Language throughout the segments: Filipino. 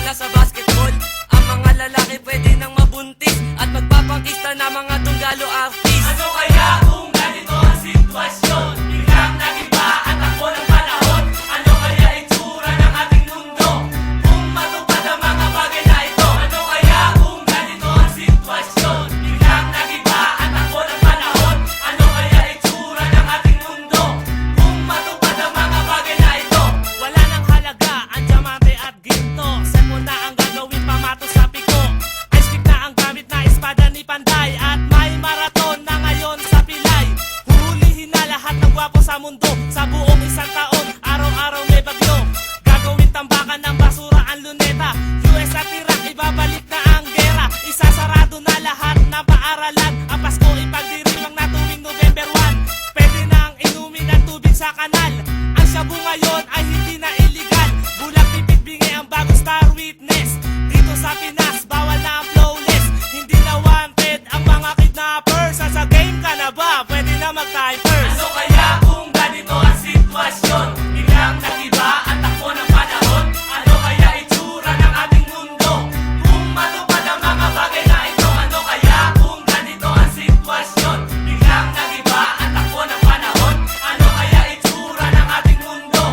bola sa basketball. Ang mga lalaki pwede nang mabuntis at magpapakista na mga tunggalo artist. Ano kaya kung ganito ang sitwasyon? Biglang nag-iba at takbo ng panahon. Ano kaya itsura ng ating mundo kung matupad ang mga bagay na ito? Ano kaya kung ganito ang sitwasyon? Biglang nag-iba at takbo ng panahon. Ano kaya itsura ng ating mundo kung matupad ang mga bagay na ito? Wala nang halaga ang diamante at ginto. Sepon na ang gagawin pamato sa piko. Ice pick na ang gamit na espada ni Panday. At may maraton na ngayon sa pilay. Huhulihin na lahat ng gwapo sa mundo. Sa buong isang taon, araw-araw may bagyo. Gagawin tambakan ng basura ang luneta. US at Iraq, ibabalik na ang gera. Isasarado na lahat ng paaralan. Ang Pasko ipagdiriwang na tuwing November 1. Pwede na ang inumin ang tubig sa kanal. Ang shabu ngayon ay hindi na illegal. Bulang pipit bingi ang bagong star witness. Dito sa Pinas, bawal na ang flawless. Hindi na wanted ang mga kidnappers. Sa game ka na ba? Pwede na mag-time first. Ano kaya kung ganito ang sitwasyon? Biglang nag-iba ang takbo ng panahon. Ano kaya itsura ng ating mundo kung matupad ang mga bagay na ito? Ano kaya kung ganito ang sitwasyon? Biglang nag-iba ang takbo ng panahon. Ano kaya itsura ng ating mundo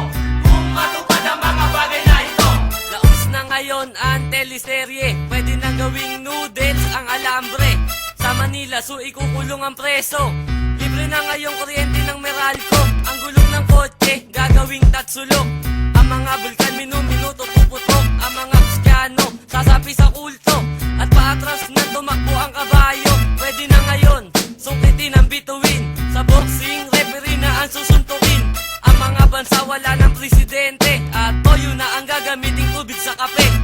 kung matupad ang mga bagay na ito? Laos na ngayon ang teleserye. Pwede nang gawing noodles ang alambre. Sa Manila, so ikukulong ang preso. Libre na ngayong kuryente ng Meralco. Ang gulong ng kotse, gagawing tatsulok. Ang mga bulkan minuto puputok. Ang mga Kristiyano, sasapi sa kulto. At paatras na tumakbo ang kabayo. Pwede na ngayon, sungkitin ang bituin. Sa boxing, referee na ang susuntukin. Ang mga bansa wala ng presidente. At toyo na ang gagamiting tubig sa kape.